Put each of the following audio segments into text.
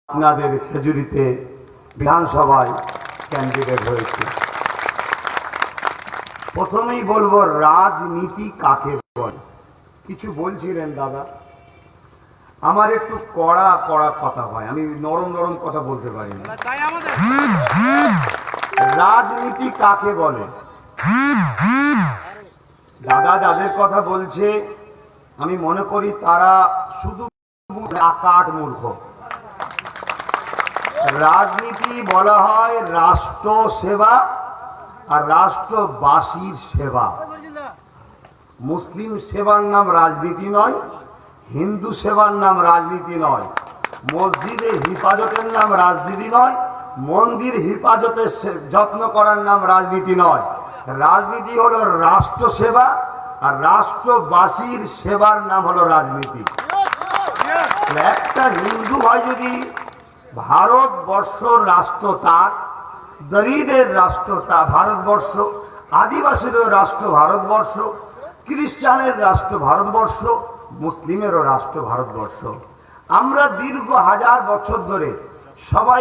আপনাদের খেজুরিতে বিধানসভায় ক্যান্ডিডেট হয়েছে। প্রথমেই বলবো রাজনীতি কাকে বলে। কিছু বলছিলেন দাদা, আমার একটু কড়া কড়া কথা হয়, আমি নরম নরম কথা বলতে পারি না। রাজনীতি কাকে বলে? দাদা যাদের কথা বলছে আমি মনে করি তারা শুধু আকাট মূর্খ। রাজনীতি বলা হয় রাষ্ট্র সেবা আর রাষ্ট্রবাসীর সেবা। মুসলিম সেবার নাম রাজনীতি নয়, হিন্দু সেবার নাম রাজনীতি নয়, মসজিদের হিফাজতের নাম রাজনীতি নয়, মন্দির হিফাজতের যত্ন করার নাম রাজনীতি নয়। রাজনীতি হলো রাষ্ট্র সেবা আর রাষ্ট্রবাসীর সেবার নাম হলো রাজনীতি। একটা হিন্দু ভাই যদি ভারতবর্ষ রাষ্ট্র তার, দলিতদের রাষ্ট্র তা ভারতবর্ষ, আদিবাসীরও রাষ্ট্র ভারতবর্ষ, খ্রিস্টানের রাষ্ট্র ভারতবর্ষ, মুসলিমেরও রাষ্ট্র ভারতবর্ষ। আমরা দীর্ঘ হাজার বছর ধরে সবাই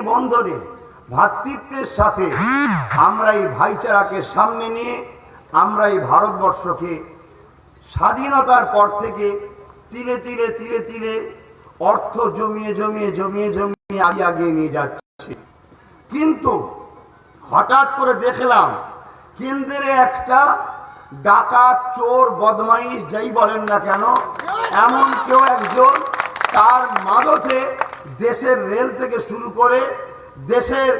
বন্ধনে ভ্রাতৃত্বের সাথে আমরা এই ভাইচারাকে সামনে নিয়ে আমরা এই ভারতবর্ষকে স্বাধীনতার পর থেকে তিলে তিলে তিলে তিলে অর্থ জমিয়ে জমিয়ে জমিয়ে জমিয়ে আগিয়ে নিয়ে যাচ্ছে। কিন্তু হঠাৎ করে দেখলাম কেন্দ্রে একটা ডাকাত, চোর, বদমাইশ যাই বলেন না কেন, এমন কেউ একজন তার মাদতে দেশের রেল থেকে শুরু করে দেশের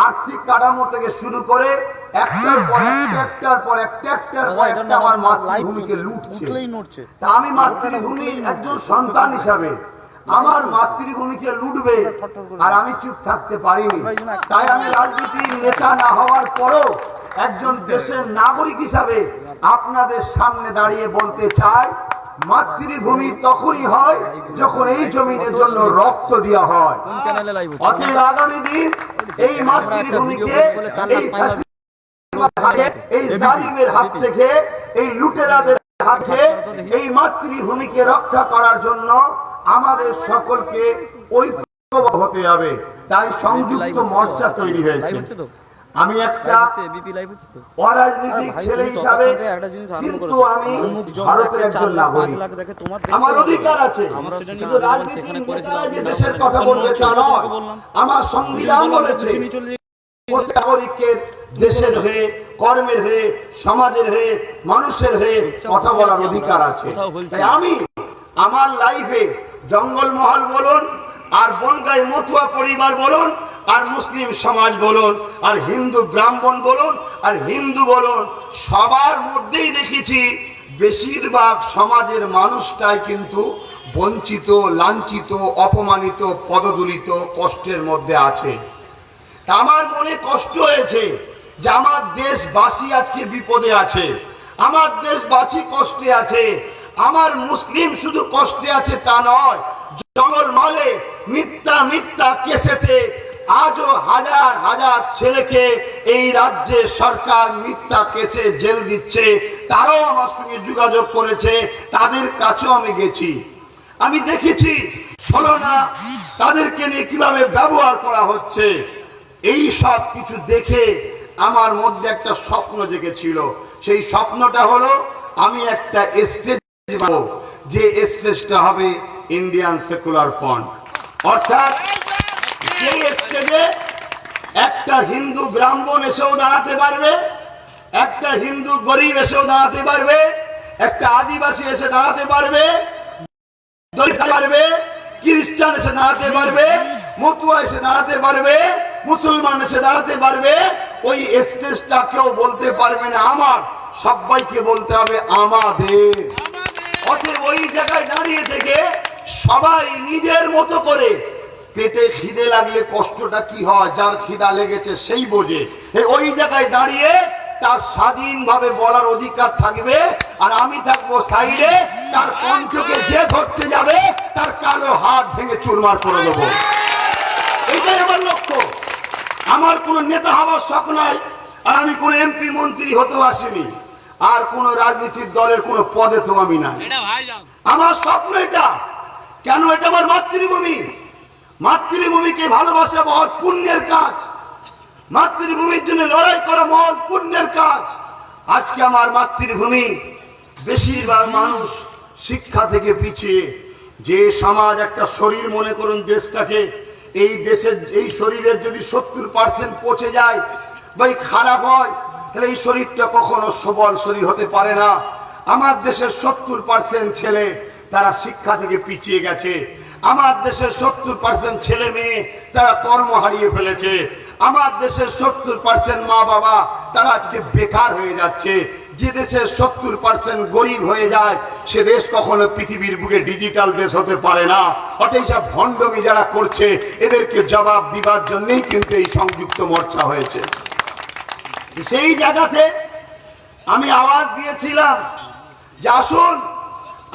আর্থিক কাঠামো থেকে শুরু করে একটার পর একটার পর একটার পর একটা আমার মাতৃভূমিকে লুটছে। তা আমি মাতৃভূমির একজন সন্তান হিসাবে আমার মাতৃভূমিকে লুটবে আর আমি চুপ থাকতে পারিনি। তাই আমি রাজনীতির নেতা না হওয়ার পরও একজন দেশের নাগরিক হিসাবে আপনাদের সামনে দাঁড়িয়ে বলতে চাই, মাতৃভূমি তখনই হয় যখন এই জমিনের জন্য রক্ত দেওয়া হয়। অতএব আগামী দিন এই মাতৃভূমিকে এই জালিমের হাত থেকে, এই লুটেরাদের হাতে এই মাতৃভূমিকে রক্ষা করার জন্য আমাদের সকলকে ঐক্যবদ্ধ হতে হবে। তাই সংযুক্ত মোর্চা তৈরি হয়েছে। আমি একটা অরাজনৈতিক ছেলে হিসাবে কিন্তু আমি ভারতের একজন নাগরিক, আমার অধিকার আছে। শুধু রাজনীতির দেশের কথা বলবে তা নয়, আমার সংবিধান বলেছে নাগরিকের দেশের হয়ে, কর্মের হয়ে, সমাজের হয়ে, মানুষের হয়ে কথা বলার অধিকার আছে। তাই আমি আমার লাইফে জঙ্গলমহল বলুন, আর বনগাই মতুয়া পরিবার বলুন, আর মুসলিম সমাজ বলুন, আর হিন্দু ব্রাহ্মণ বলুন, আর হিন্দু বলুন, সবার মধ্যেই দেখেছি বেশিরভাগ সমাজের মানুষটাই কিন্তু বঞ্চিত, লাঞ্ছিত, অপমানিত, পদদলিত, কষ্টের মধ্যে আছে। আমার মনে কষ্ট হয়েছে যে আমার দেশবাসী আজকে বিপদে আছে, আমার দেশবাসী কষ্টে আছে। আমার মুসলিম শুধু কষ্টে আছে তা নয়, জঙ্গলমহলে মিথ্যা মিথ্যা কেসেতে আজও হাজার হাজার ছেলেকে এই রাজ্যে সরকার মিথ্যা কেসে জেল দিচ্ছে। তারাও আমার সঙ্গে যোগাযোগ করেছে, তাদের কাছেও আমি গেছি, আমি দেখেছি ছলনা তাদেরকে নিয়ে কিভাবে ব্যবহার করা হচ্ছে। এই সব কিছু দেখে আমার মধ্যে একটা স্বপ্ন জেগেছিল। সেই স্বপ্নটা হলো আমি একটা স্টেজ পাবো, যে স্টেজটা হবে ইন্ডিয়ান সেকুলার ফ্রন্ট। অর্থাৎ সেই স্টেজে একটা হিন্দু ব্রাহ্মণ এসেও দাঁড়াতে পারবে, একটা হিন্দু গরিব এসেও দাঁড়াতে পারবে, একটা আদিবাসী এসে দাঁড়াতে পারবে, খ্রিস্টান এসে দাঁড়াতে পারবে, মতুয়া এসে দাঁড়াতে পারবে, মুসলমান এসে দাঁড়াতে পারবে। ওই স্টেজটা কেউ বলতে পারবে না আমার, সবাইকে বলতে হবে আমাদের। অতএব ওই জায়গায় দাঁড়িয়ে থেকে সবাই নিজের মতো করে, পেটে খিদে লাগলে কষ্টটা কি হয় যার খিদা লেগেছে সেই বোঝে, ওই জায়গায় দাঁড়িয়ে তার স্বাধীনভাবে বলার অধিকার থাকবে। আর আমি থাকবো সাইডে, তার কণ্ঠকে যে ধরতে যাবে তার কালো হাত ভেঙে চুরমার করে দেবো। এটাই আমার লক্ষ্য। আমার কোনো নেতা হওয়ার শখ নাই, আর আমি কোনো এমপি মন্ত্রী হতেও আসিনি, আর কোন রাজনীতির দলের কোন পদে তো আমি নাই। আমার স্বপ্ন এটা। কেন? এটা আমার মাতৃভূমি। মাতৃভূমিকে ভালোবাসা বহুত পুণ্যের কাজ, মাতৃভূমির জন্য লড়াই করা মহৎ পুণ্যের কাজ। আজকে আমার মাতৃভূমি বেশিরভাগ মানুষ শিক্ষা থেকে পিছিয়ে, যে সমাজ একটা শরীর মনে করুন দেশটাকে, এই দেশের এই শরীরের যদি 70% পচে যায় বা খারাপ হয়, তাহলে এই শরীরটা কখনো সবল শরীর হতে পারে না। আমার দেশের 70% ছেলে তারা শিক্ষা থেকে পিছিয়ে গেছে। আমার দেশের 70% ছেলে মেয়ে তারা কর্ম হারিয়ে ফেলেছে। আমার দেশের 70% মা বাবা তারা আজকে বেকার হয়ে যাচ্ছে। যে দেশের 70% গরিব হয়ে যায়, সে দেশ কখনো পৃথিবীর বুকে ডিজিটাল দেশ হতে পারে না। অতএব সব ভণ্ডমি যারা করছে, এদেরকে জবাব দিবার জন্যই কিন্তু এই সংযুক্ত মোর্চা হয়েছে। সেই জায়গাতে আমি আওয়াজ দিয়েছিলাম যে আসুন,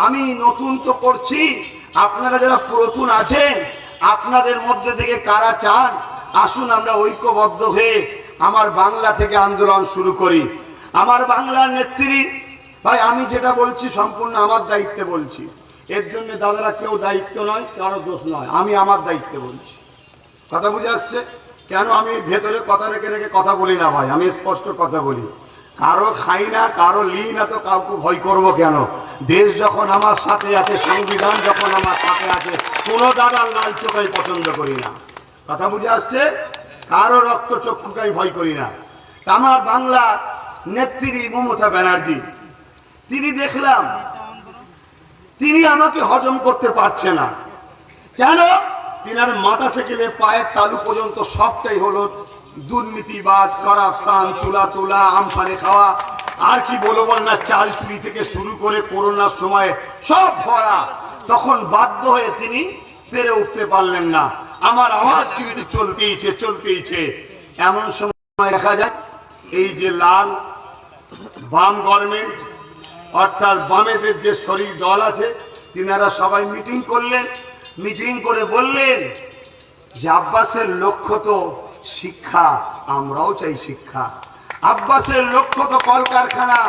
আমি নতুন তো করছি, আপনারা যারা পুরাতন আছেন, আপনাদের মধ্যে থেকে কারা চান আসুন আমরা ঐক্যবদ্ধ হয়ে আমার বাংলা থেকে আন্দোলন শুরু করি। আমার বাংলার নেত্রী ভাই, আমি যেটা বলছি সম্পূর্ণ আমার দায়িত্বে বলছি। এর জন্য দাদারা কেউ দায়িত্ব নয়, কারো দোষ নয়, আমি আমার দায়িত্বে বলছি। কথা বুঝে আসছে? কেন আমি ভেতরে কথা রেখে রেখে কথা বলি না ভাই, আমি স্পষ্ট কথা বলি। কারো খাই না, কারো লি না, তো কাউকে ভয় করব কেন? দেশ যখন আমার সাথে আছে, সংবিধান যখন আমার সাথে আছে, কোনো দাদার লাল চোখাই পছন্দ করি না। কথা বুঝে আসছে? কারো রক্ত চক্ষুকে ভয় করি না। আমার বাংলা নেত্রী মমতা ব্যানার্জি, তিনি দেখলাম তিনি আমাকে হজম করতে পারছে না। কেন? তিনার মাথা থেকে পায়ের তালু পর্যন্ত সবটাই হলো দুর্নীতিবাজ, কারাপশন, তুলা আমফানে খাওয়া, আর কি বলবো না, চাল চুরি থেকে শুরু করে করোনার সময় সব ভরা। তখন বাধ্য হয়ে তিনি পেরে উঠতে পারলেন না। আমার আওয়াজ কিন্তু চলতেইছে। এমন সময় দেখা যায় এই যে লাল বাম গভর্নমেন্ট, অর্থাৎ বামেদের যে শরিক দল আছে, তিনারা সবাই মিটিং করলেন। মিটিং করে বললেন যে আব্বাসের লক্ষ্য তো শিক্ষা, আমরাও চাই শিক্ষা। আব্বাসের লক্ষ্য তো কলকারখানা,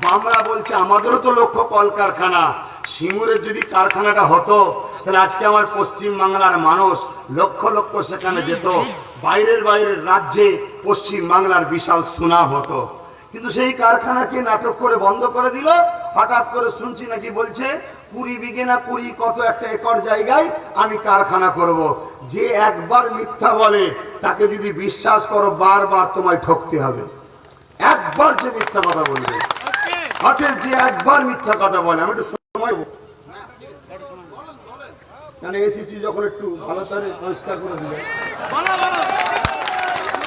বামরা বলছে আমাদেরও তো লক্ষ্য কলকারখানা। সিঙ্গুরের যদি কারখানাটা হতো, তাহলে আজকে আমার পশ্চিম বাংলার মানুষ লক্ষ লক্ষ সেখানে যেত, বাইরের রাজ্যে পশ্চিম বাংলার বিশাল সুনাম হতো। কিন্তু সেই কারখানাকে নাটক করে বন্ধ করে দিল। হঠাৎ করে শুনছি নাকি বলছে 20 বিঘে না 20 কত একটা একর জায়গায় আমি কারখানা করব। যে একবার মিথ্যা বলে তাকে যদি বিশ্বাস করো, বারবার তোমায় ঠকতে হবে। একবার যে মিথ্যা কথা বলবে, অতএব যে একবার মিথ্যা কথা বলে, আমি একটু সময় কেন এসেছি যখন একটু ভালো করে পরিষ্কার করে দিলে,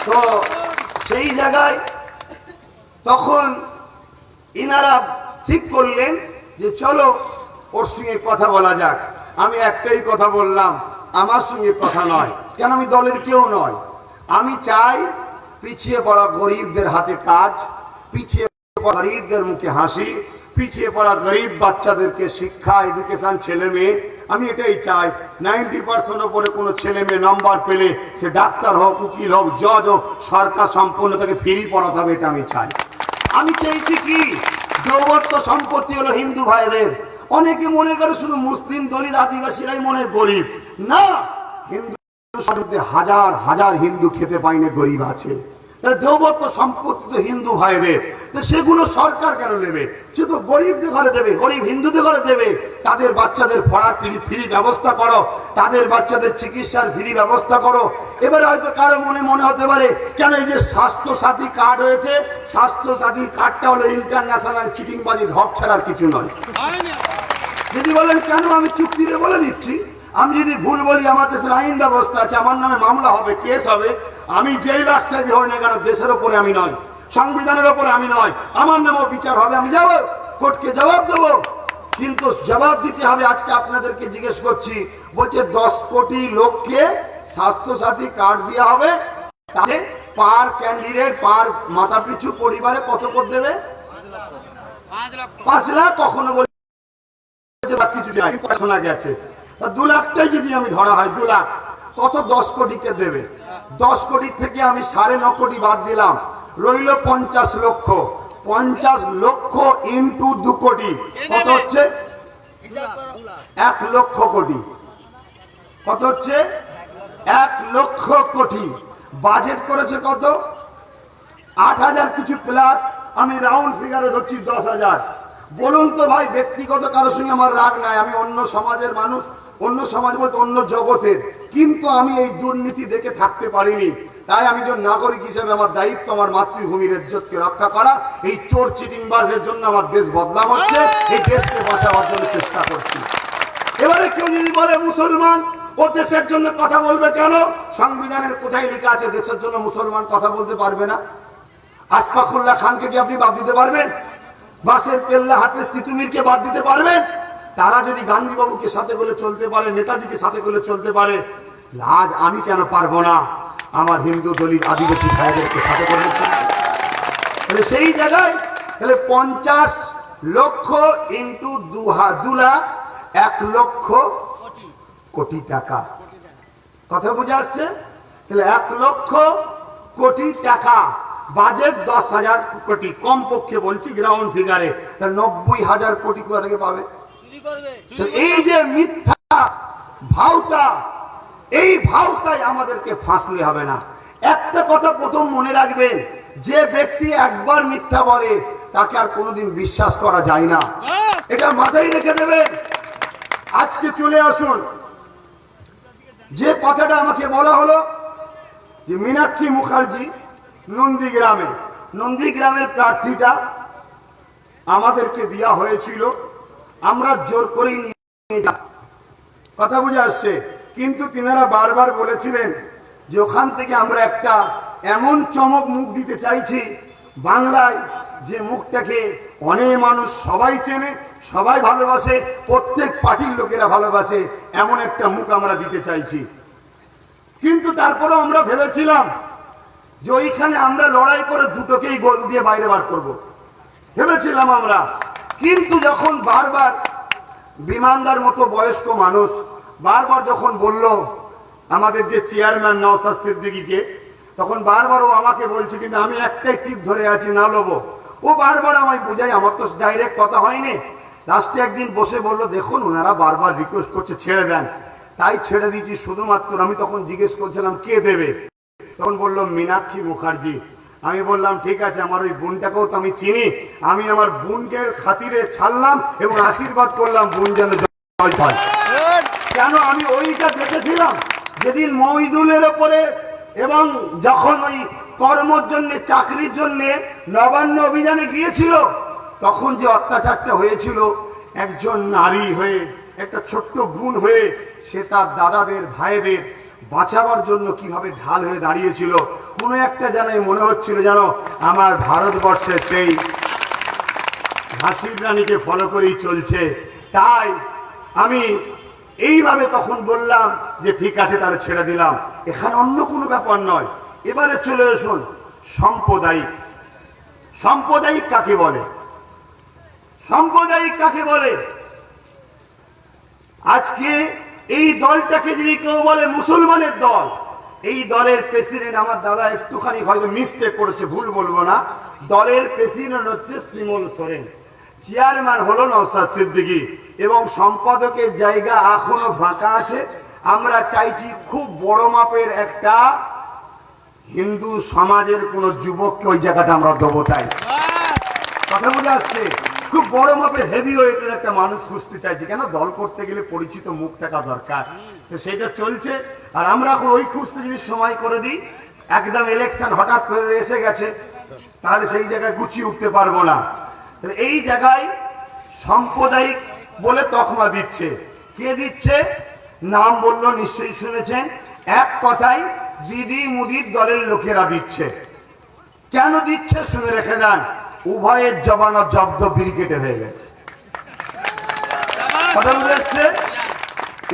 তো সেই জায়গায় তখন ইনারা ঠিক করলেন যে চলো ওর সঙ্গে কথা বলা যাক। আমি একটাই কথা বললাম, আমার সঙ্গে কথা নয়, কেন আমি দলের কেউ নয়। আমি চাই পিছিয়ে পড়া গরিবদের হাতে কাজ, পিছিয়ে পড়া গরিবদের মুখে হাসি, পিছিয়ে পড়া গরিব বাচ্চাদেরকে শিক্ষা, এডুকেশন, ছেলে মেয়ে, আমি এটাই চাই। 90% ওপরে কোনো ছেলে মেয়ে নাম্বার পেলে সে ডাক্তার হোক, উকিল হোক, জজ হোক, সরকার সম্পূর্ণ তাকে ফ্রি পড়াতে হবে, এটা আমি চাই। আমি চাইছি কি, দৌবত্ব সম্পত্তি হলো হিন্দু ভাইদের। অনেকে মনে করে শুধু মুসলিম, দলিত, আদিবাসীরাই মনে গরিব। না, হিন্দু হাজার হাজার হিন্দু খেতে পায়নি, গরিব আছে। দেবত্ব সম্পত্তি তো হিন্দু ভাইদের, সেগুলো সরকার কেন নেবে? সে তো গরিবদের ঘরে দেবে, গরিব হিন্দুদের ঘরে দেবে। তাদের বাচ্চাদের পড়ার ফ্রি ব্যবস্থা করো, তাদের বাচ্চাদের চিকিৎসার ফ্রি ব্যবস্থা করো। এবারে হয়তো কারো মনে হতে পারে, কেন এই যে স্বাস্থ্য সাথী কার্ড হয়েছে, স্বাস্থ্য সাথী কার্ডটা হলো ইন্টারন্যাশনাল চিটিংবাজি, ঢপ ছাড়ার কিছু নয়। যদি বলেন কেন, আমি চুক্তিতে বলে দিচ্ছি, আমি যদি ভুল বলি, আমার দেশের আইন ব্যবস্থা আছে, আমার নামে মামলা হবে, কেস হবে। আমি যেই লাটসাহেব হই না কেন, দেশের ওপরে আমি নয়, সংবিধানের ওপরে আমি নয়, আমার নামেও বিচার হবে। আমি যাবো কোর্টকে, জবাব দেবো, কিন্তু জবাব দিতে হবে। আজকে আপনাদেরকে জিজ্ঞেস করছি, বলছে 10 কোটি লোককে স্বাস্থ্যসাথী কার্ড দেওয়া হবে, তাহলে পার ক্যান্ডিডেট, পার মাথা পিছু পরিবারে কত করে দেবে? 5 লাখ। কখনো বলছে কিছু শোনা গেছে 2 লাখটাই যদি আমি ধরা হয়, 2 লাখ কত? 10 কোটিকে দেবে। 10 কোটি থেকে আমি 9.5 কোটি বাদ দিলাম, রইল 50 লক্ষ। 50 লক্ষ ইন্টু 2 কোটি কত হচ্ছে? 1 লক্ষ কোটি। কত হচ্ছে? 1 লক্ষ কোটি বাজেট করেছে কত? 8,000 কিছু প্লাস, আমি রাউন্ড ফিগারে ধরছি 10,000। বলুন তো ভাই, ব্যক্তিগত কারোর সঙ্গে আমার রাগ নাই, আমি অন্য সমাজের মানুষ, অন্য সমাজ বলতে অন্য জগতের, কিন্তু আমি এই দুর্নীতি দেখে থাকতে পারিনি। তাই আমি যে নাগরিক হিসেবে আমার দায়িত্ব আমার মাতৃভূমির ইজ্জতকে রক্ষা করা। এই চোর চিটিংবাজের জন্য আমার দেশ বদনাম হচ্ছে, এই দেশকে বাঁচাবার জন্য চেষ্টা করছি। এবারে কেউ যদি বলে মুসলমান ও দেশের জন্য কথা বলবে কেন? সংবিধানের কোথায় লেখা আছে দেশের জন্য মুসলমান কথা বলতে পারবে না? আশফাকুল্লাহ খানকে কি আপনি বাদ দিতে পারবেন? বাসের কেল্লা হাফেজ তিতুমিরকে বাদ দিতে পারবেন? তারা যদি গান্ধী বাবুকে সাথে করে চলতে পারে, নেতাজিকে সাথে করে চলতে পারে, আজ আমি কেন পারবো না আমার হিন্দু দলিত আদিবাসী ভাইদেরকে সাথে করে চলতে? তাহলে সেই জায়গায় তাহলে 50 লক্ষ ইন্টু 2 লাখ 1 লক্ষ কোটি টাকা, কথা বুঝে আসছে? তাহলে 1 লক্ষ কোটি টাকা বাজেট, 10,000 কোটি কমপক্ষে বলছি গ্রাউন্ড ফিগারে, তাহলে 90,000 কোটি কোথা থেকে পাবে? এই যে মিথ্যা ভাওতা, এই ভাওতায় আমাদেরকে ফাঁসলে হবে না। একটা কথা প্রথম মনে রাখবেন, যে ব্যক্তি একবার মিথ্যা বলে তাকে আর কোনোদিন বিশ্বাস করা যায় না, এটা মাথায় রেখে দেবেন। আজকে চলে আসুন, যে কথাটা আমাকে বলা হলো যে মীনাক্ষী মুখার্জি নন্দীগ্রামের প্রার্থীটা আমাদেরকে দেওয়া হয়েছিল, আমরা জোর করেই নিয়ে যা, কথা বুঝে আসছে। কিন্তু তিনারা বারবার বলেছিলেন যে ওখান থেকে আমরা একটা এমন চমক মুখ দিতে চাইছি বাংলায়, যে মুখটাকে অনেক মানুষ সবাই চেনে, সবাই ভালোবাসে, প্রত্যেক পার্টির লোকেরা ভালোবাসে, এমন একটা মুখ আমরা দিতে চাইছি। কিন্তু তারপরে আমরা ভেবেছিলাম যে ওইখানে আমরা লড়াই করে দুটোকেই গোল দিয়ে বাইরে বার করব, ভেবেছিলাম আমরা। কিন্তু যখন বারবার বিমানদার মতো বয়স্ক মানুষ বারবার যখন বলল আমাদের যে চেয়ারম্যান নওশাদ সিদ্দিকীকে, তখন বারবার ও আমাকে বলছে, কিন্তু আমি একটাই টিপ ধরে আছি, না লবো। ও বারবার আমায় বোঝাই, আমার তো ডাইরেক্ট কথা হয়নি। লাস্টে একদিন বসে বললো, দেখুন ওনারা বারবার রিকোয়েস্ট করছে ছেড়ে দেন, তাই ছেড়ে দিয়েছি শুধুমাত্র। আমি তখন জিজ্ঞেস করছিলাম কে দেবে, তখন বললো মীনাক্ষী মুখার্জি। আমি বললাম ঠিক আছে, আমার ওই বোনটাকেও তো আমি চিনি, আমি আমার বোনকে খাতিরে ছাড়লাম এবং আশীর্বাদ করলাম বোন যেন জয় হয়। কেন আমি ওইটা দেখেছিলাম যেদিন মহিদুলের ওপরে এবং যখন ওই কর্মর জন্য চাকরির জন্য নবান্ন অভিযানে গিয়েছিল, তখন যে অত্যাচারটা হয়েছিল, একজন নারী হয়ে, একটা ছোট্ট বোন হয়ে, সে তার দাদাদের ভাইদের বাঁচাবার জন্য কিভাবে ঢাল হয়ে দাঁড়িয়েছিল। কোনো একটা জানাই মনে হচ্ছিল যেন আমার ভারতবর্ষে সেই ঝাঁসির রানীকে ফলো করেই চলছে। তাই আমি এইভাবে তখন বললাম যে ঠিক আছে, তাহলে ছেড়ে দিলাম। এখানে অন্য কোনো ব্যাপার নয়। এবারে চলে আসুন সাম্প্রদায়িক। সাম্প্রদায়িক কাকে বলে? সাম্প্রদায়িক কাকে বলে? আজকে এই দলটাকে যদি কেউ বলে মুসলমানের দল, এই দলের প্রেসিডেন্ট, আমার দাদা একটুখানি হয়তো মিস্টেক করেছে, ভুল বলবো না, দলের প্রেসিডেন্ট হচ্ছে শ্রীমল সোরেন, চেয়ারম্যান হলো নওশাদ সিদ্দিকী, এবং সম্পাদকের জায়গা এখনো ফাঁকা আছে। আমরা চাইছি খুব বড় মাপের একটা হিন্দু সমাজের কোন যুবককে ওই জায়গাটা আমরা দেবো। তাই কথা বুঝে আসছে, খুব বড় মাপের হেভি ওয়েটের একটা মানুষ খুঁজতে চাইছি। কেন, দল করতে গেলে পরিচিত মুখ থাকা দরকার, তো সেটা চলছে। আর আমরা এখন ওই খুঁজতে যদি সময় করে দিই, একদম ইলেকশন হঠাৎ করে এসে গেছে, তাহলে সেই জায়গায় গুছিয়ে উঠতে পারবো না। এই জায়গায় সাম্প্রদায়িক বলে তকমা দিচ্ছে। কে দিচ্ছে? নাম বললো, নিশ্চয়ই শুনেছেন। এক কথায় দিদি মুদির দলের লোকেরা দিচ্ছে। কেন দিচ্ছে শুনে রেখে দেন, উভয়ের জবান জব্দ ব্রিগেডে হয়ে গেছে। কথা বুঝে এসছে?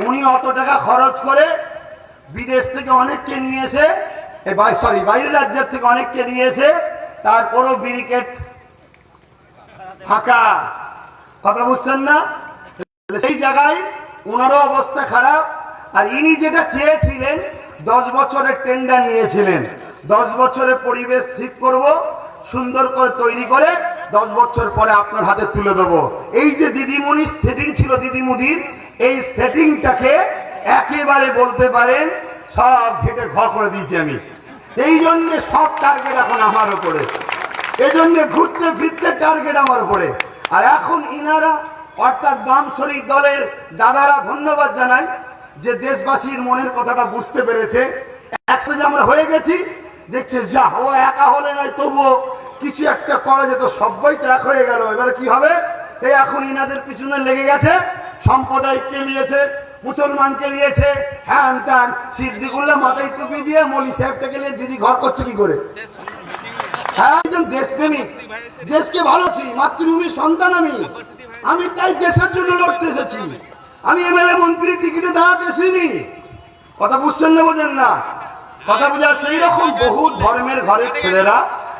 উনি অত টাকা খরচ করে বিদেশ থেকে অনেককে নিয়ে এসে, বাইরের রাজ্যের থেকে অনেককে নিয়ে এসে, তারপরও ব্রিগেড ফাঁকা। কথা বুঝছেন না? সেই জায়গায় ওনারও অবস্থা খারাপ। আর ইনি যেটা চেয়েছিলেন, 10 বছরের টেন্ডার নিয়েছিলেন, 10 বছরের পরিবেশ ঠিক করব, সুন্দর করে তৈরি করে 10 বছর পরে আপনার হাতে তুলে দেবো। এই যে দিদিমণির সেটিং ছিল, দিদিমুদির এই সেটিংটাকে একেবারে বলতে পারেন সব ঘেটে ঘর করে দিয়েছি আমি। এই জন্য সব টার্গেট এখন আমার উপরে, এই জন্য ঘুরতে ফিরতে টার্গেট আমার উপরে। আর এখন ইনারা অর্থাৎ বাম শরিক দলের দাদারা ধন্যবাদ জানাই যে দেশবাসীর মনের কথাটা বুঝতে পেরেছে। একসাথে আমরা হয়ে গেছি, দেখছে যা ও একা হলে নয় তবুও কিছু একটা করা যেত, সবাই তো এক হয়ে গেল। এবারে কি হবে? এই এখন ইনাদের পিছনে লেগে গেছে, সম্প্রদায়কে নিয়েছে, মুসলমানকে নিয়েছে, হ্যান ত্যান সিদ্দিকুল্লাহ মাথায় টুপি দিয়ে মৌলী সাহেবটাকে নিয়ে দিদি ঘর করছে কি করে? হ্যাঁ, একজন দেশপ্রেমিক, দেশকে ভালোবাসি, মাতৃভূমির সন্তান আমি তাই দেশের জন্য লড়তে এসেছি। আমি এমএলএ মন্ত্রীর টিকিটে দাঁড়াতে এসেছি। কথা বুঝছেন না, বোঝেন না? কথা বুঝা সেই রকম বহু ধর্মের ঘরের ছেলেরা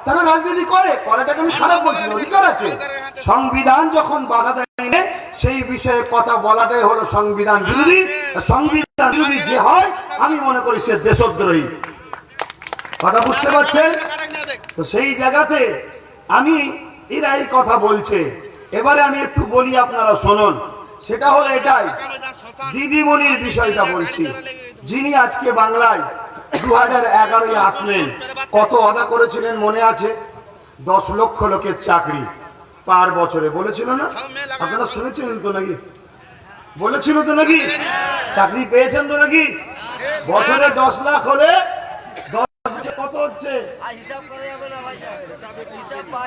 তারা রাজনীতি করেটাকে আমি খারাপ বলছি না, অধিকার আছে। সংবিধান যখন বাধা দেয় সেই বিষয়ে কথা বলাটাই হলো সংবিধান বিরোধী। সংবিধান বিরোধী যে হয় আমি মনে করি সে দেশদ্রোহী। কথা বুঝতে পারছেন? তো সেই জায়গাতে আমি এরা এই কথা বলছে। এবারে আমি একটু বলি, আপনারা শুনুন। সেটা হলো এটাই, দিদিমণির বিষয়টা বলছি। যিনি আজকে বাংলায় 2011 আসলেন, কত আদা করেছিলেন মনে আছে? 10 লক্ষ লোকের চাকরি পার বছরে বলেছিল না? আপনারা শুনেছিলেন তো নাকি? বলেছিল তো নাকি? চাকরি পেয়েছেন তো নাকি? বছরে 10 লাখ হলে কত হচ্ছে?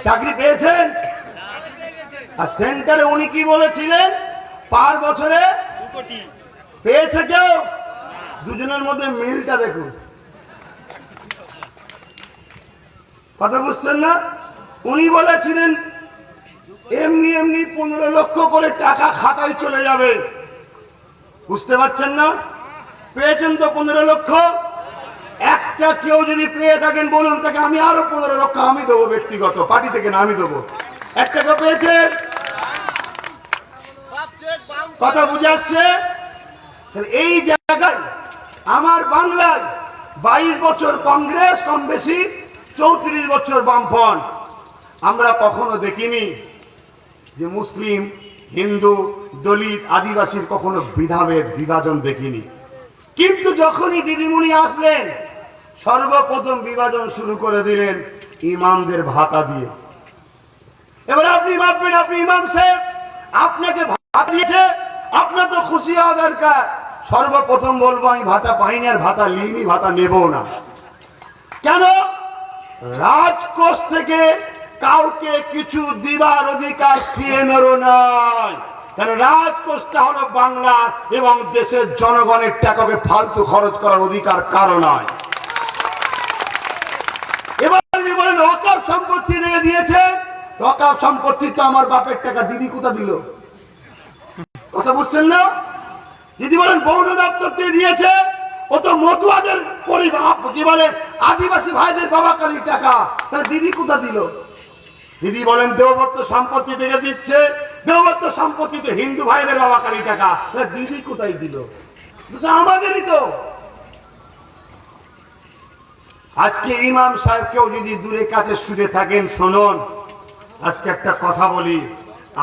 চাকরি পেয়েছেন? আর সেন্টারে উনি কি বলেছিলেন? পার বছরে পেয়েছে কেউ? দুজনের মধ্যে মিলটা দেখুন। কথা বুঝছেন না? উনি বলেছিলেন এমনি এমনি 15 লক্ষ করে টাকা খাতায় চলে যাবে। বুঝতে পারছেন না? পেয়েছেন তো 15 লক্ষ। একটা কেউ যদি পেয়ে থাকেন বলুন তাকে আমি আরো 15 লক্ষ আমি দেবো, ব্যক্তিগত পার্টি থেকে না, আমি দেবো। একটা কেউ পেয়েছেন? কথা বুঝে আসছে? এই জায়গায় আমার বাংলায় 22 বছর কংগ্রেস, কম বেশি 34 বছর বামফ্রন্ট। আমরা কখনো দেখিনি যে মুসলিম, হিন্দু, দলিত, আদিবাসীর কখনো বিধাভেদ, বিভাজন দেখিনি। কিন্তু যখনই দিদিমণি আসলেন সর্বপ্রথম বিভাজন শুরু করে দিলেন ইমামদের ভাতা দিয়ে। এবার আপনি ভাববেন, আপনি ইমাম সাহেব, আপনাকে ভাতা দিয়েছে, আপনার তো খুশি হওয়া দরকার। সর্বপ্রথম বলবো আমি ভাতা পাইনি, আর ভাতা নিইনি, ভাতা নেব না। কেন? রাজকোষ থেকে কাউকে কিছু দিবার অধিকার সিএমেরও নাই। কেন? রাজকোষটা হলো বাংলার এবং দেশের জনগণের টাকাকে ফালতু খরচ করার অধিকার কারো নাই। এবার যদি বলেন ওয়াকফ সম্পত্তি থেকে দিয়েছে, ওয়াকফ সম্পত্তি তো আমার বাপের টাকা, দিদি কোথা দিল? কথা বুঝছেন না? যদি বলেন বন দপ্তর থেকে দিয়েছে, ও তো মতুয়াদের পরিবার, কি বলে আদিবাসী ভাইদের বাবা কালীর টাকা, তাহলে দিদি কোথা দিল? দিদি বলেন দেওবর্ত সম্পত্তি থেকে দিচ্ছে, দেওবর্ত সম্পত্তিতে হিন্দু ভাইদের বাবা কালীর টাকা, তাহলে দিদি কোথায় দিল? আমাদেরই তো। আজকে ইমাম সাহেব কেউ যদি দূরে কাছে শুনে থাকেন, শুনুন, আজকে একটা কথা বলি।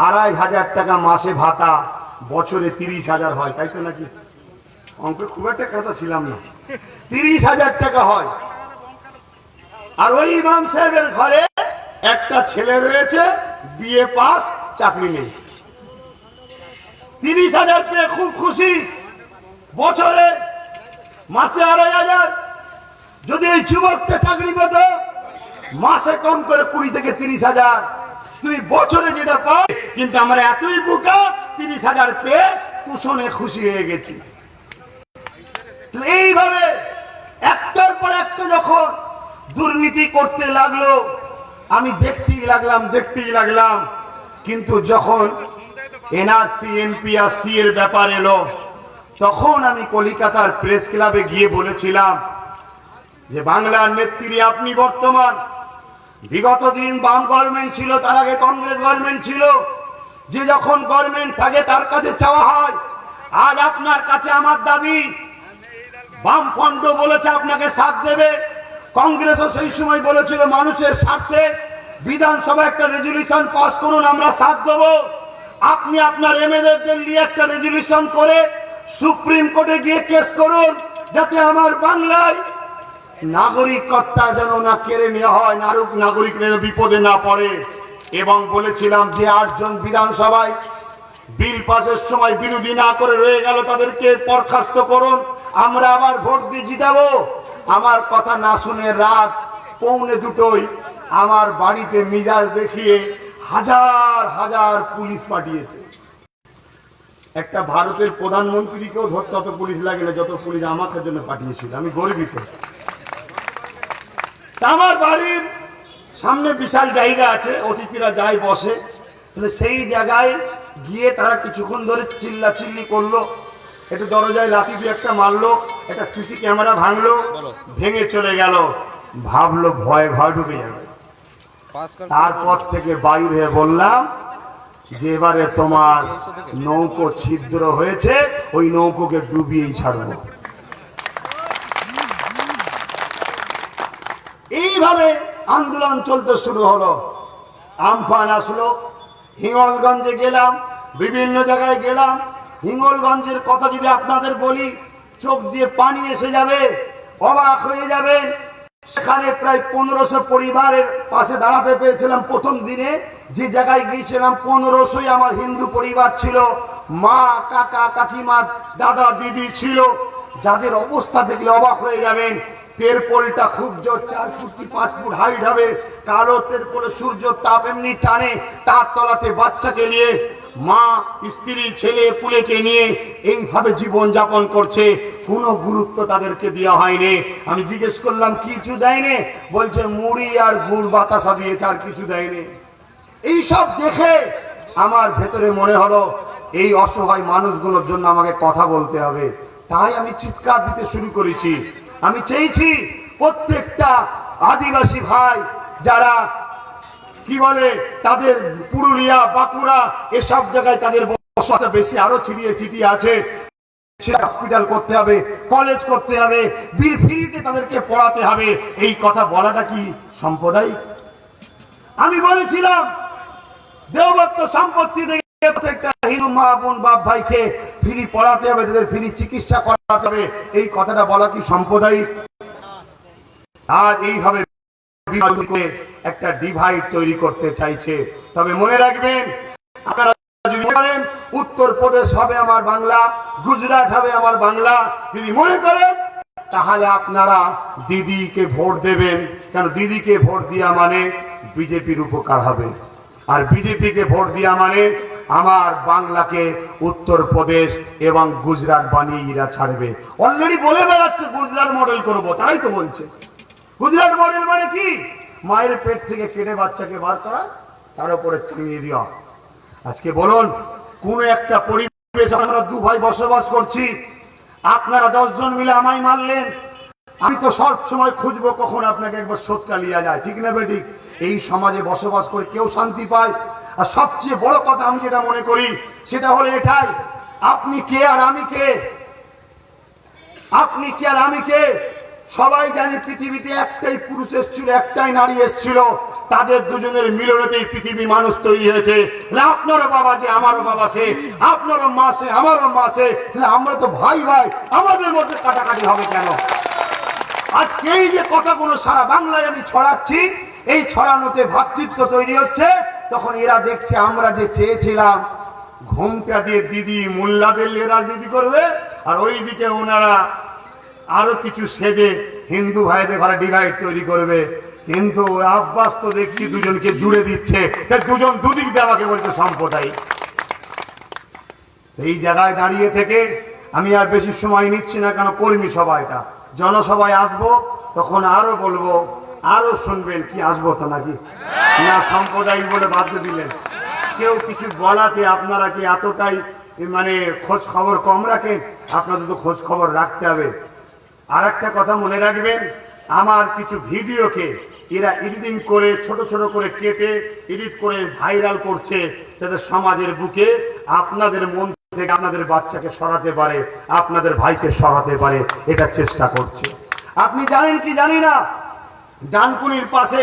2500 টাকা মাসে ভাতা, বছরে 30,000 হয়, তাই তো নাকি? অঙ্কে খুব একটা কাঁচা ছিলাম না। 30,000 টাকা হয়। আর ওই ইমাম সাহেবের ঘরে একটা ছেলে রয়েছে, বিএ পাস, চাকরি নেই। 30,000 পেয়ে খুব খুশি। বছরে মাসে 2,500। যদি এই যুবকটা চাকরি পেত, মাসে কম করে 20 থেকে 30,000, তুমি বছরে যেটা পাও। কিন্তু আমরা এতই বোকা, 30,000 পেয়ে তুষণে খুশি হয়ে গেছি। এইভাবে একটার পর একটা যখন দুর্নীতি করতে লাগলো, আমি দেখতেই লাগলাম। কিন্তু যখন এনআরসি, এনপিআরসি এর ব্যাপার এলো, তখন আমি কলিকাতার প্রেস ক্লাবে গিয়ে বলেছিলাম যে বাংলার নেত্রী আপনি বর্তমান, বিগত দিন বাম গভর্নমেন্ট ছিল, তার আগে কংগ্রেস গভর্নমেন্ট ছিল, যে যখন গভর্নমেন্ট থাকে তার কাছে চাওয়া হয়। আজ আপনার কাছে আমার দাবি, বামফ্রন্ট বলেছে আপনাকে সাথ দেবে, কংগ্রেসও সেই সময় বলেছিল মানুষের স্বার্থে বিধানসভা একটা রেজুলেশন পাস করুন, আমরা সাথ দেব। আপনি আপনার এমএলএদের নিয়ে একটা রেজুলেশন করে সুপ্রিম কোর্টে গিয়ে কেস করুন, যাতে আমার বাংলায় নাগরিকত্ব যেন না কেড়ে নেওয়া হয়, নাগরিকরা বিপদে না পড়ে। এবং বলেছিলাম যে 8 জন বিধানসভায় বিল পাসের সময় বিরোধী না করে রয়ে গেল, তাদেরকে বরখাস্ত করুন, আমরা আবার ভোট দিয়ে জিতাবো। আমার কথা না শুনে রাত 1:45 আমার বাড়িতে মিজাজ দেখিয়ে হাজার হাজার পুলিশ পাঠিয়েছে। একটা ভারতের প্রধানমন্ত্রীকেও ধরতে অত পুলিশ লাগে না যত পুলিশ আমাকে জন্য পাঠিয়েছিল। আমি গর্বিত। আমার বাড়ির সামনে বিশাল জায়গা আছে, অতিথিরা যায় বসে, তাহলে সেই জায়গায় গিয়ে তারা কিছুক্ষণ ধরে চিল্লাচিল্লি করলো, একটু দরজায় লাথি দিয়ে একটা মারলো, একটা সিসি ক্যামেরা ভাঙলো, ভেঙে চলে গেল। ভাবলো ভয় ঢুকে যাবে। তারপর থেকে বাইর হয়ে বললাম যে এবারে তোমার নৌকো ছিদ্র হয়েছে, ওই নৌকোকে ডুবিয়েই ছাড়বো। এইভাবে আন্দোলন চলতে শুরু হলো। আমফান আসলো, হিঙ্গলগঞ্জে গেলাম, বিভিন্ন জায়গায় গেলাম। হিঙ্গলগঞ্জের কথা যদি আপনাদের বলি, চোখ দিয়ে পানি এসে যাবে, অবাক হয়ে যাবেন। সেখানে প্রায় 1500 পরিবারের পাশে দাঁড়াতে পেরেছিলাম। প্রথম দিনে যে জায়গায় গিয়েছিলাম 1500 আমার হিন্দু পরিবার ছিল, মা, কাকা, কাকিমা, দাদা, দিদি ছিল, যাদের অবস্থা দেখলে অবাক হয়ে যাবেন। তেরপোলটা খুব জোর, 4 ফুট কি 5 ফুট হাইট হবে, কালো তেরপোলে সূর্য তাপ এমনি টানে, তার তলাতে বাচ্চাকে নিয়ে মা, স্ত্রী, ছেলে পুলেকে নিয়ে এইভাবে জীবন যাপন করছে। কোনো গুরুত্ব তাদেরকে দেওয়া হয়নি। আমি জিজ্ঞেস করলাম কিছু দেয়নি? বলছে মুড়ি আর গুড় বাতাসা দিয়েছে, আর কিছু দেয়নি। এইসব দেখে আমার ভেতরে মনে হলো এই অসহায় মানুষগুলোর জন্য আমাকে কথা বলতে হবে। তাই আমি চিৎকার দিতে শুরু করেছি। আমি চেয়েছি প্রত্যেকটা আদিবাসী ভাই যারা কি বলে তাদের পুরুলিয়া, বাঁকুড়া এসব জায়গায় তাদের বসবাস বেশি, আরো ছিটিয়ে ছিটিয়ে আছে, হসপিটাল করতে হবে, কলেজ করতে হবে, ফ্রিতে তাদেরকে পড়াতে হবে। এই কথা বলাটা কি সাম্প্রদায়িক? আমি বলেছিলাম দেবত্ব সম্পত্তি থেকে প্রত্যেকটা হিন্দু মা বোন বাপ ভাইকে ফ্রি পড়াতে হবে, তাদের ফ্রি চিকিৎসা করাতে হবে। এই কথাটা বলা কি সাম্প্রদায়িক? আজ এইভাবে একটা ডিভাইড তৈরি করতে চাইছে। তবে মনে রাখবেন, আপনারা যদি মনে করেন উত্তরপ্রদেশ হবে আমার বাংলা, গুজরাট হবে আমার বাংলা, যদি মনে করেন তাহলে আপনারা দিদিকে ভোট দেবেন। কেন? দিদিকে ভোট দেওয়া মানে বিজেপির উপকার হবে, আর বিজেপিকে ভোট দেওয়া মানে আমার বাংলাকে উত্তরপ্রদেশ এবং গুজরাট বানিয়ে এরা ছাড়বে। অলরেডি বলে বেড়াচ্ছে গুজরাট মডেল করব, তারাই তো বলছে। গুজরাট মডেল মানে কি? মায়ের পেট থেকে কেটে বাচ্চাকে বার করা, তার উপরে টাঙিয়ে দেওয়া। আজকে বলুন, কোন একটা পরিবেশ আমরা 2 ভাই বসবাস করছি, আপনারা 10 জন মিলে আমায় মারলেন, আমি তো সব সময় খুঁজবো কখন আপনাকে একবার সোধটা লিয়া যায়, ঠিক না বেঠিক? এই সমাজে বসবাস করে কেউ শান্তি পায়? আর সবচেয়ে বড় কথা আমি যেটা মনে করি সেটা হলো এটাই, আপনি কে আর আমি কে? আপনি কে আর আমি কে? সবাই জানি পৃথিবীতে একটাই পুরুষ এসেছিল, একটাই নারী এসেছিল, তাদের দুজনের মিলনেতেই পৃথিবী মানুষ তৈরি হয়েছে। আপনারও বাবা যে আমারও বাবা সে, আপনারও মা সে আমারও মা সে, তাহলে আমরা তো ভাই ভাই, আমাদের মধ্যে কাটাকাটি হবে কেন? আজকে এই যে কথাগুলো সারা বাংলায় আমি ছড়াচ্ছি, এই ছড়ানোতে ভ্রাতৃত্ব তৈরি হচ্ছে। তখন এরা দেখছে আমরা যে চেয়েছিলাম ঘুমটা দিয়ে দিদি মোল্লাদের রাজনীতি করবে, আর ওইদিকে ওনারা আরো কিছু সেজে হিন্দু ভাইদের ঘরে ডিভাইড তৈরি করবে। কিন্তু আব্বাস তো দেখছি দুজনকে জুড়ে দিচ্ছে, দুজন দুদিক দিয়ে আমাকে বলছে সাম্প্রদায়িক। এই জায়গায় দাঁড়িয়ে থেকে আমি আর বেশি সময় নিচ্ছি না, কেন কর্মী সভাটা জনসভায় আসবো, তখন আরো বলবো, আরো শুনবেন। কি আসবো তো নাকি না? সাম্প্রদায়িক বলে বাধ্য দিলেন। কেউ কিছু বলাতে আপনারা কি এতটাই মানে খোঁজ খবর কম রাখেন? আপনাদের তো খোঁজ খবর রাখতে হবে। আর একটা কথা মনে রাখবেন, আমার কিছু ভিডিওকে এরা এডিটিং করে ছোট ছোট করে কেটে এডিট করে ভাইরাল করছে, যাতে সমাজের বুকে আপনাদের মন থেকে আপনাদের বাচ্চাকে সরাতে পারে, আপনাদের ভাইকে সরাতে পারে, এটা চেষ্টা করছে। আপনি জানেন কি জানি না, ডানকুনির পাশে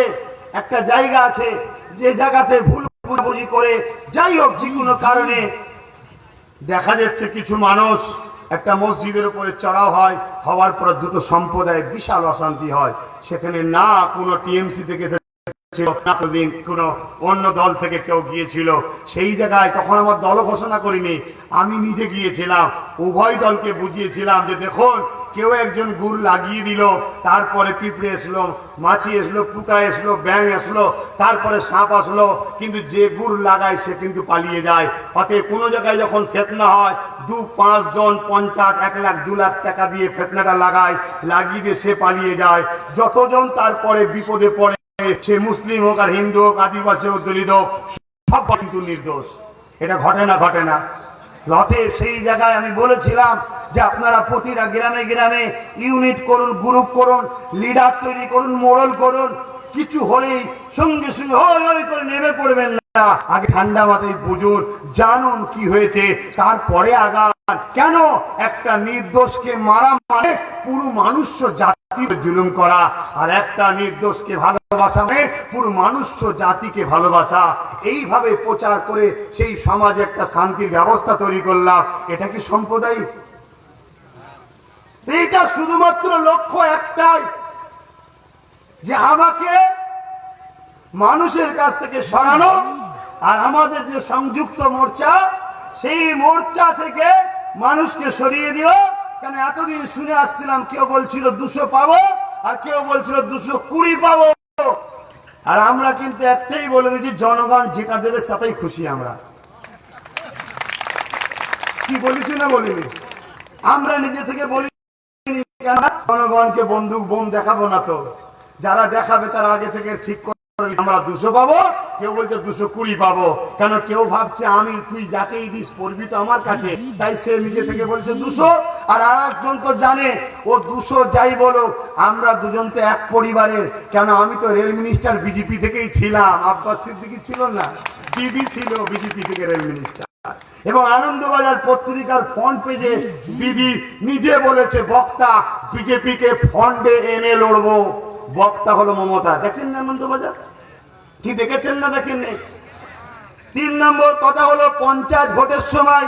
একটা জায়গা আছে, যে জায়গাতে ভুল বুঝি করে যাই হোক যে কোনো কারণে দেখা যাচ্ছে কিছু মানুষ একটা মসজিদের উপরে চড়াও হয়, হওয়ার পর দুটো সম্প্রদায় বিশাল অশান্তি হয়। সেখানে না কোনো টিএমসি থেকে কোন অন্য দল থেকে কেউ গিয়েছিল, সেই জায়গায় তখন আমার দল ঘোষণা করিনি, আমি নিজে গিয়েছিলাম, উভয় দলকে বুঝিয়েছিলাম যে দেখুন কেউ একজন গুড় লাগিয়ে দিল, তারপরে পিঁপড়ে আসলো, মাছি আসলো, পোকা আসলো, ব্যাঙ আসলো, তারপরে সাপ আসলো, কিন্তু যে গুড় লাগায় সে কিন্তু পালিয়ে যায়। অতএব কোনো জায়গায় যখন ফেতনা হয়, 2-5 জন 50, 1 লাখ 2 লাখ টাকা দিয়ে ফেতনাটা লাগায়, লাগিয়ে দিয়ে সে পালিয়ে যায়। যতজন তারপরে বিপদে পড়ে, সে মুসলিম হোক আর হিন্দু হোক, আদিবাসী হোক, দলিত হোক, সব কিন্তু নির্দোষ। এটা ঘটে না? অতএব সেই জায়গায় আমি বলেছিলাম যে আপনারা প্রতিটা গ্রামে গ্রামে ইউনিট করুন, গ্রুপ করুন, লিডার তৈরি করুন, মোড়ল করুন। কিছু হলেই সঙ্গে সঙ্গে হই হই করে নেমে পড়বেন না, আগে ঠান্ডা মাথায় বুঝুন, জানুন কি হয়েছে, তারপরে আগান। কেন একটা নির্দোষকে মারা মানে পুরো মানুষ্য জাতির জুলুম করা, আর একটা নির্দোষকে ভালোবাসা মানে পুরো মানুষ্য জাতিকে ভালোবাসা। এইভাবে প্রচার করে সেই সমাজে একটা শান্তির ব্যবস্থা তৈরি করলাম। এটা কি সাম্প্রদায়িক? এইটা শুধুমাত্র লক্ষ্য একটাই, যে আমাকে মানুষের কাছ থেকে সরানো, আর আমাদের যে সংযুক্ত মোর্চা, সেই মোর্চা থেকে মানুষকে সরিয়ে দিও। কেন এতদিন শুনে আসছিলাম, কেউ বলছিল 200 পাবো, আর কেউ বলছিল 220 পাবো। আর আমরা কিন্তু একটাই বলে দিচ্ছি, জনগণ যেটা দেবে তাতেই খুশি। আমরা কি বলেছি না বলিনি? আমরা নিজে থেকে বলি, জনগণকে বন্দুক বোম দেখাবো না তো, যারা দেখাবে তারা আগে থেকে ঠিক করে আমরা 200 পাবো, কেউ বলছে 220 পাবো। কেন কেউ ভাবছে আমি তুই যাকেই দিস পড়বি তো আমার কাছে, তাই সে নিজে থেকে বলছে 200। আর আরেকজন তো জানে ও 200 যাই বলো, আমরা দুজন তো এক পরিবারের। কেন আমি তো রেল মিনিস্টার বিজেপি থেকেই ছিলাম, আব্বাস সিদ্দিকী ছিল না, দিদি ছিল বিজেপি থেকে রেল মিনিস্টার। এবং আনন্দবাজার পত্রিকার ফ্রন্ট পেজে দিদি নিজে বলেছে, বক্তা বিজেপিকে ফন্ডে এনে লড়বো। বক্তা হলো মমতা। দেখেন না আনন্দবাজার? কি দেখেছেন না দেখেন? 3 নম্বর কথা হলো, পঞ্চায়েত ভোটের সময়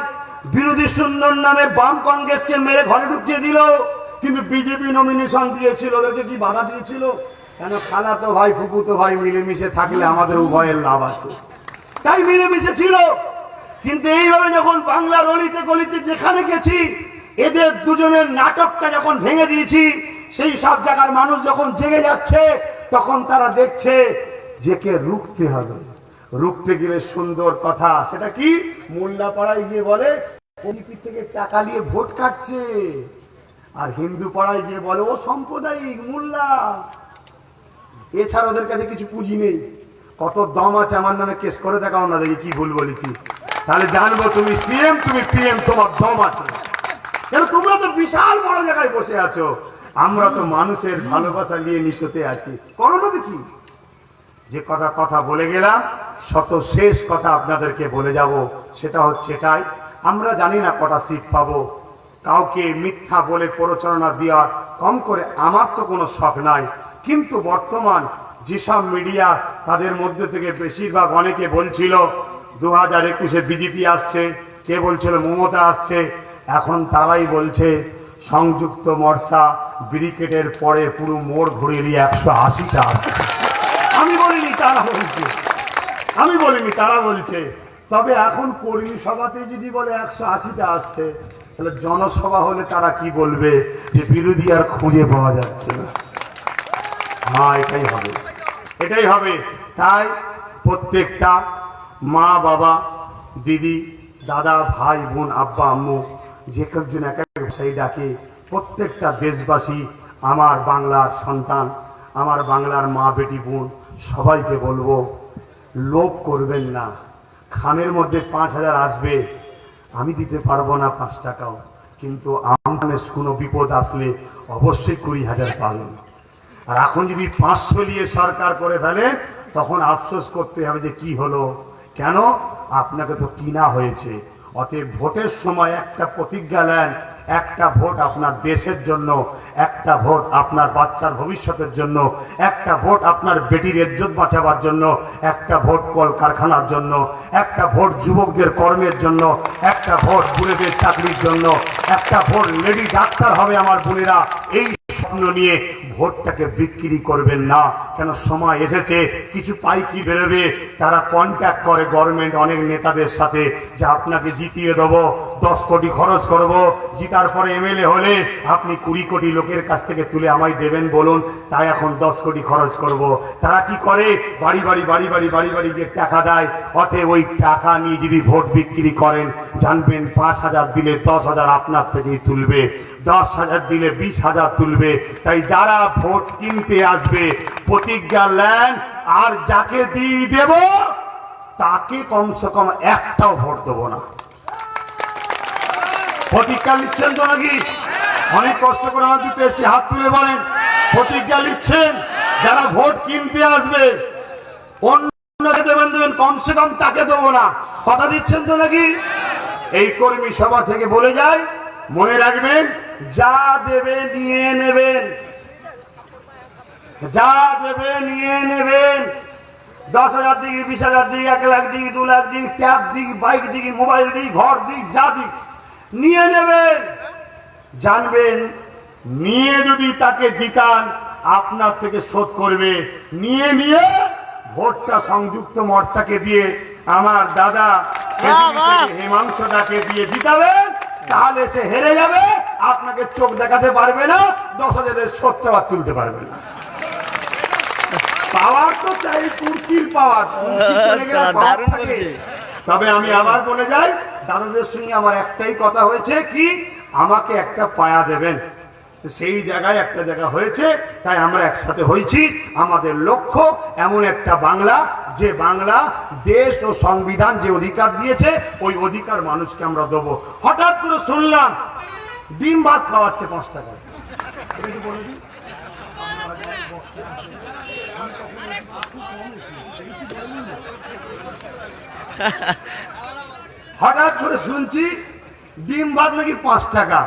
বিরোধী শূন্যর নামে বাম কংগ্রেসকে মেরে ঘরে ঢুকিয়ে দিল, কিন্তু বিজেপি নমিনেশন দিয়েছিল, ওদেরকে কি বাধা দিয়েছিল? কেন খালাতো ভাই ফুফুতো ভাই মিলেমিশে থাকলে আমাদের উভয়ের লাভ আছে, তাই মিলেমিশে ছিল। কিন্তু এইভাবে যখন বাংলার অলিতে গলিতে যেখানে গেছি, এদের দুজনের নাটকটা যখন ভেঙে দিয়েছি, সেই সব জায়গার মানুষ যখন জেগে যাচ্ছে, তখন তারা দেখছে যে কে রুখতে হবে। রুখতে গেলে সুন্দর কথা, সেটা কি? মোল্লা পাড়ায় গিয়ে বলে বিজেপি থেকে টাকা নিয়ে ভোট কাটছে, আর হিন্দু পাড়ায় গিয়ে বলে ও সাম্প্রদায়িক মোল্লা। এছাড়া ওদের কাছে কিছু পুঁজি নেই। কত দম আছে আমার নামে কেস করে দেখাও না, দেখি কি ভুল বলেছি, তাহলে জানবো তুমি সিএম, তুমি পিএম, তোমার দম আছে। কেন তোমরা তো বিশাল বড় জায়গায় বসে আছো, আমরা তো মানুষের ভালোবাসা নিয়ে নিশোতে আছি। করো না দেখি। যে কথা বলে গেলাম, শত শেষ কথা আপনাদেরকে বলে যাব, সেটা হচ্ছে এটাই, আমরা জানি না কটা সিট পাবো। কাউকে মিথ্যা বলে প্ররোচনা দেওয়া কম করে আমার তো কোনো শখ নাই, কিন্তু বর্তমান যেসব মিডিয়া, তাদের মধ্যে থেকে বেশিরভাগ অনেকে বলছিল 2021-এ বিজেপি আসছে, কে বলছিল মমতা আসছে, এখন তারাই বলছে সংযুক্ত মোর্চা ব্রিগেডের পরে পুরো মোড় ঘুরে নিয়ে 180টা আসছে। আমি বলিনি, তারা বলছে। তবে এখন কর্মী সভাতে যদি বলে 180টা আসছে, তাহলে জনসভা হলে তারা কি বলবে? যে বিরোধী আর খুঁজে পাওয়া যাচ্ছে না। হ্যাঁ, এটাই হবে। তাই প্রত্যেকটা মা বাবা, দিদি দাদা ভাই বোন, আব্বা আম্মু, যে একজন এক এক ভাষায় ডাকে, প্রত্যেকটা দেশবাসী, আমার বাংলার সন্তান, আমার বাংলার মা বেটি বোন, সবাইকে বলবো লোভ করবেন না। খামের মধ্যে 5000 আসবে, আমি দিতে পারবো না 5 টাকাও, কিন্তু আমার কোনো বিপদ আসলে অবশ্যই 20,000 পাবেন। আর এখন যদি 500 নিয়ে সরকার করে ফেলেন, তখন আফসোস করতে হবে যে কি হলো, কেন আপনাকে তো কিনা হয়েছে। অতএব ভোটের সময় একটা প্রতিজ্ঞা নেন, একটা ভোট আপনার দেশের জন্য, একটা ভোট আপনার বাচ্চার ভবিষ্যতের জন্য, একটা ভোট আপনার বেটির ইজ্জত বাঁচাবার জন্য, একটা ভোট কলকারখানার জন্য, একটা ভোট যুবকদের কর্মের জন্য, একটা ভোট বুড়েদের চাকরির জন্য, একটা ভোট লেডি ডাক্তার হবে আমার বোনেরা। এই স্বপ্ন নিয়ে ভোটটাকে বিক্রি করবেন না। কেন সময় এসেছে, কিছু পাইকি বেরোবে, তারা কন্ট্যাক্ট করে গভর্নমেন্ট অনেক নেতাদের সাথে যে আপনাকে জিতিয়ে দেবো, 10 কোটি খরচ করব, জিতার পরে এমএলএ হলে আপনি 20 কোটি লোকের কাছ থেকে তুলে আমায় দেবেন বলুন, তাই এখন 10 কোটি খরচ করব। তারা কি করে, বাড়ি বাড়ি গিয়ে টাকা দেয়। অতএব ওই টাকা নিয়ে যদি ভোট বিক্রি করেন, জানবেন 5,000 দিলে 10,000 আপনার থেকেই তুলবে, 10,000 দিলে 20,000 তুলবে। তাই যারা ভোট কিনতে আসবে প্রতিজ্ঞা নেন, আর যাকে দিয়ে দেব তাকে কমসে কম একটাও ভোট দেবো না। প্রতিজ্ঞা নিচ্ছেন তো নাকি? অনেক কষ্ট করে আমার দিতে এসেছি, হাত তুলে বলেন প্রতিজ্ঞা নিচ্ছেন? যারা ভোট কিনতে আসবে অন্যকে দেবেন, কমসে কম তাকে দেবো না। কথা দিচ্ছেন তো নাকি? এই কর্মী সভা থেকে বলে যায়, মনে রাখবেন, যা দেবে নিয়ে নেবেন, যা দেবে নিয়ে নেবেন। 10,000 দিই, 20,000 দিই, 1 লাখ দিই, 2 লাখ দিই, ট্যাব দিই, বাইক দিই, মোবাইল দিই, ঘর দিই, যা দিই নিয়ে নেবেন। জানবেন, নিয়ে যদি তাকে জিতান আপনার থেকে শোধ করবে। নিয়ে ভোটটা সংযুক্ত মোর্চাকে দিয়ে, আমার দাদা হিমাংশুদাকে দিয়ে জিতাবেন, তাহলে সে হেরে যাবে, আপনাকে চোখ দেখাতে পারবে না, 10,000-এর শোধটা আর তুলতে পারবে না। পাওয়ার তো চাই, কুর্তির পাওয়ার, থাকে। তবে আমি আবার বলে যাই, দাদাদের সঙ্গে আমার একটাই কথা হয়েছে, কি আমাকে একটা পায়া দেবেন। সেই জায়গায় একটা জায়গা হয়েছে, তাই আমরা একসাথে হয়েছি। আমাদের লক্ষ্য এমন একটা বাংলা, যে বাংলা দেশ ও সংবিধান যে অধিকার দিয়েছে, ওই অধিকার মানুষকে আমরা দেবো। হঠাৎ করে শুনলাম ডিম ভাত খাওয়াচ্ছে 5 টাকায়। হঠাৎ করে শুনছি ডিম ভাত নাকি 5 টাকা।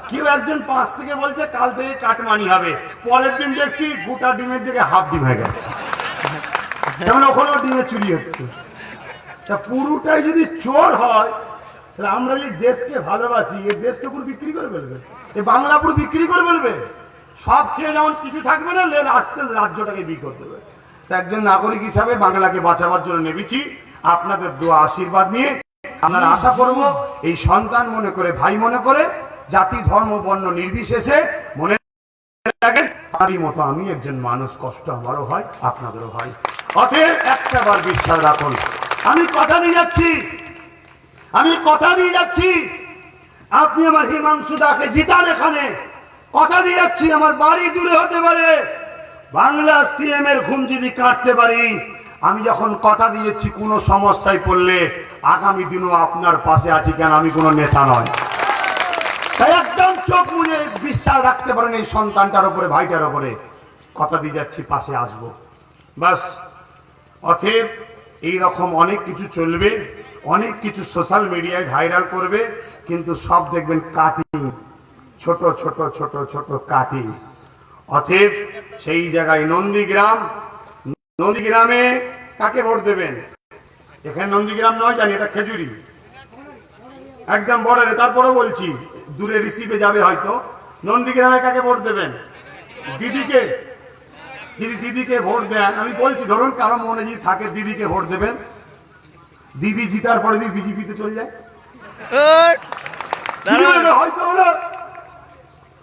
কেউ একজন 5 থেকে বলছে কাল থেকে কাটমানি হবে, পরের দিন দেখছি গোটা ডিমের জায়গায় হাফ ডিম হয়ে গেছে। যেমন ওখানেও ডিমের চুরি হচ্ছে। তা পুরোটাই যদি চোর হয়, তাহলে আমরা যে দেশকে ভালোবাসি, এই দেশকে পুরো বিক্রি করে ফেলবে, এই বাংলা পুরো বিক্রি করে ফেলবে। সব খেয়ে যেমন কিছু থাকবে না, রাজ্যটাকে বিক্রি করে দেবে। তা একজন নাগরিক হিসাবে বাংলাকে বাঁচাবার জন্য নেমেছি। আপনাদের দোয়া আশীর্বাদ নিয়ে আপনারা আশা করব, এই সন্তান মনে করে, ভাই মনে করে, জাতি ধর্ম বর্ণ নির্বিশেষে মনে রাখেন, তারই মতো আমি একজন মানুষ, কষ্ট আমারও হয়, আপনাদেরও হয়। অতএব একটা বার বিশ্বাস রাখুন, আমি কথা দিয়ে যাচ্ছি, আপনি আমার হিমাংশুদাকে জিতান, এখানে কথা দিয়ে যাচ্ছি। আমার বাড়ি দূরে হতে পারে, বাংলা সিএম এর ঘুম যদি কাটতে পারি, আমি যখন কথা দিয়েছি কোনো সমস্যায় পড়লে আগামী দিনও আপনার পাশে আছি। কেন আমি কোনো নেতা নয়। তাই একদম চোখ মুজে বিশ্বাস রাখতে পারেন এই সন্তানটার উপরে, ভাইটার উপরে। কথা দিয়ে যাচ্ছি, পাশে আসবো, বাস। অতএব এইরকম অনেক কিছু চলবে, অনেক কিছু সোশ্যাল মিডিয়ায় ভাইরাল করবে, কিন্তু সব দেখবেন কাটিং, ছোট ছোট ছোট ছোট কাটিং। অতএব সেই জায়গায় নন্দীগ্রামে কাকে ভোট দেবেন? এখানে নন্দীগ্রাম নয়, জানি এটা খেজুরি, একদম বর্ডারে। তারপরে বলছি, দূরে রিসিভে যাবে হয়তো। নন্দীগ্রামে কাকে ভোট দেবেন? দিদিকে। দিদিকে ভোট দেন। আমি বলছি, ধরুন কারো মনে যদি থাকে দিদিকে ভোট দেবেন, দিদি জিতার পরে যদি বিজেপিতে চলে যায়, হয়তো হলো,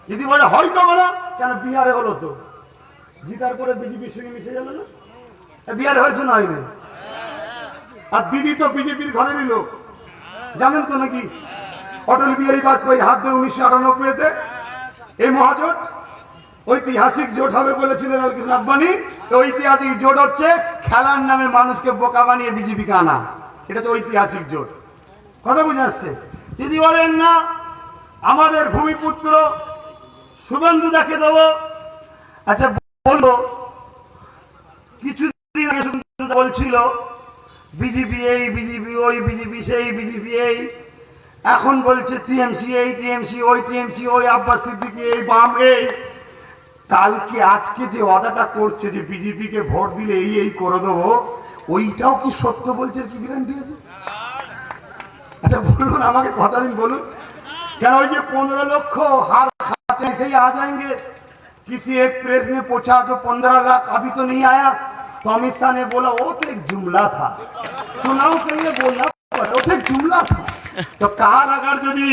দিদি বলে হয়তো হলো, কেন বিহারে হলো তো, জিতার পরে বিজেপির সঙ্গে মিশে গেল না? বিহারে হয়েছে না, হয়নি? আর দিদি তো বিজেপির ঘরেরই লোক, জানেন তো নাকি? অটল বিহারী বাজপেয়ীর হাত ধরে 1998-তে এই মহাজোট, ঐতিহাসিক জোট হবে বলেছিলেন আব্বানি। ঐতিহাসিক জোট হচ্ছে খেলার নামে মানুষকে বোকা বানিয়ে বিজেপিকে আনা, এটা তো ঐতিহাসিক জোট। কথা বুঝে আসছে? দিদি বলেন না, আমাদের ভূমিপুত্র শুভেন্দুদাকে দেব। আচ্ছা বলবো, কিছুদিন আগে বলছিল বিজেপি এই, বিজেপি ওই, বিজেপি সেই, বিজেপি এই। এখন বলছে টিএমসি এই টিএমসি ওই টিএমসি ওই আব্বাস সিদ্দিকী এই বাম এই। কালকে আজকে যে ওয়াদাটা করছে যে বিজেপিকে ভোট দিলে এই এই করে দেবো, ওইটাও কি সত্য বলছে? কি গ্যারান্টি আছে? আচ্ছা বলুন, আমাকে কথা দিন বলুন। কেন ওই যে 15 লক্ষ हार खाते से ही आ जाएंगे, किसी एक प्रेस ने पूछा जो 15 लाख अभी तो नहीं आया, तो अमित शाह ने बोला वो तो एक जुमला था, चुनाव के लिए बोलना पड़ा, वो तो एक जुमला था। तो कहा अगर यदि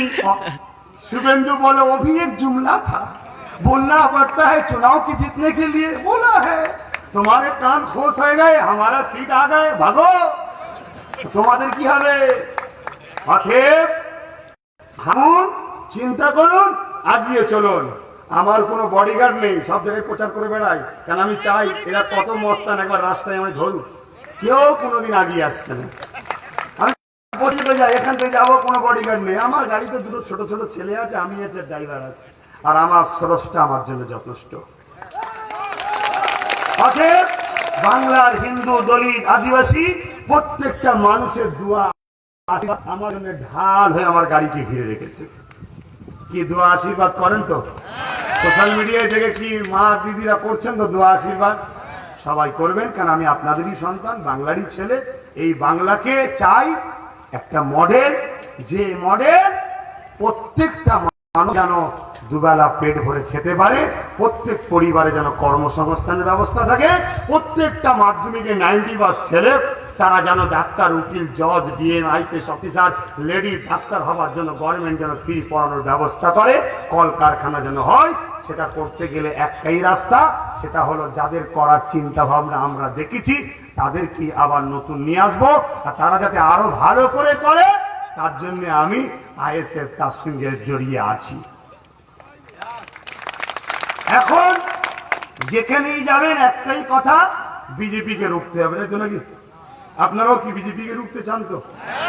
शुभेंदु बोले वो भी एक जुमला था, बोलना पड़ता है चुनाव की जीतने के लिए बोला है। तुम्हारे कान खोस हो गए, हमारा सीट आ गए, भागो। তোমাদের কি হবে? অতএব ভাবুন, চিন্তা করুন, আগিয়ে চলুন। আমার কোনো বডিগার্ড নেই, সব জায়গায় প্রচার করে বেড়াই, কারণ আমি চাই এরা কত মস্তান একবার রাস্তায় আমি ধরুক। কেউ কোনোদিন আগিয়ে আসছে না। আমি পরিচয় যাই, এখান থেকে যাবো, কোনো বডিগার্ড নেই। আমার গাড়িতে দুটো ছোট ছোট ছেলে আছে, আমি আছে, ড্রাইভার আছে, আর আমার স্রষ্টা আমার জন্য যথেষ্ট। অতএব বাংলার হিন্দু, দলিত, আদিবাসী প্রত্যেকটা মানুষের দোয়া আমার জন্য ঢাল হয়ে আমার গাড়িকে ঘিরে রেখেছে। কি দোয়া আশীর্বাদ করেন তো? সোশ্যাল মিডিয়ায় দেখে কি মা দিদিরা করছেন তো দোয়া আশীর্বাদ? সবাই করবেন, কারণ আমি আপনাদেরই সন্তান, বাংলারই ছেলে। এই বাংলাকে চাই একটা মডেল, যে মডেল প্রত্যেকটা মানুষ যেন দুবেলা পেট ভরে খেতে পারে, প্রত্যেক পরিবারে যেন কর্মসংস্থানের ব্যবস্থা থাকে, প্রত্যেকটা মাধ্যমিকে 90+ ছেলে তারা যেন ডাক্তার, উকিল, জজ, DM, IPS officer, lady doctor হওয়ার জন্য গভর্নমেন্ট যেন ফ্রি পড়ানোর ব্যবস্থা করে, কলকারখানা যেন হয়। সেটা করতে গেলে একটাই রাস্তা, সেটা হলো যাদের করার চিন্তা ভাবনা আমরা দেখেছি তাদেরকে আবার নতুন নিয়ে আসবো, আর তারা যাতে আরো ভালো করে করে, তার জন্য আমি আইএসএফ তার সঙ্গে জড়িয়ে আছি। এখন যেখানেই যাবেন একটাই কথা, বিজেপিকে রুখতে হবে, তাই তো নাকি? আপনারাও কি বিজেপিকে রুখতে চান তো?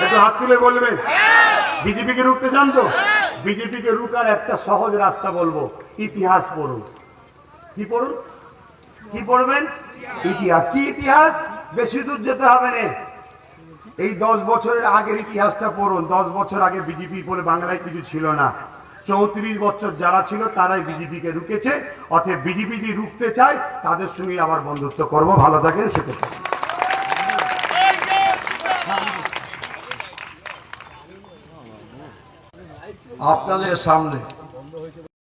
একটু হাত তুলে বলবেন, বিজেপিকে রুখতে চান তো? বিজেপিকে রুখার একটা সহজ রাস্তা বলবো, ইতিহাস পড়ুন। কি পড়ুন? কি পড়বেন? ইতিহাস। কি ইতিহাস? বেশি দূর যেতে হবে না, এই 10 বছরের আগের ইতিহাসটা পড়ুন। 10 বছর আগে বিজেপি বলে বাংলায় কিছু ছিল না। 34 বছর যারা ছিল তারাই বিজেপিকে রুখেছে। অতএব বিজেপি যদি রুখতে চায় তাদের সঙ্গে আবার বন্ধুত্ব করবো। ভালো থাকেন, সুখে থাকেন। আপনাদের সামনে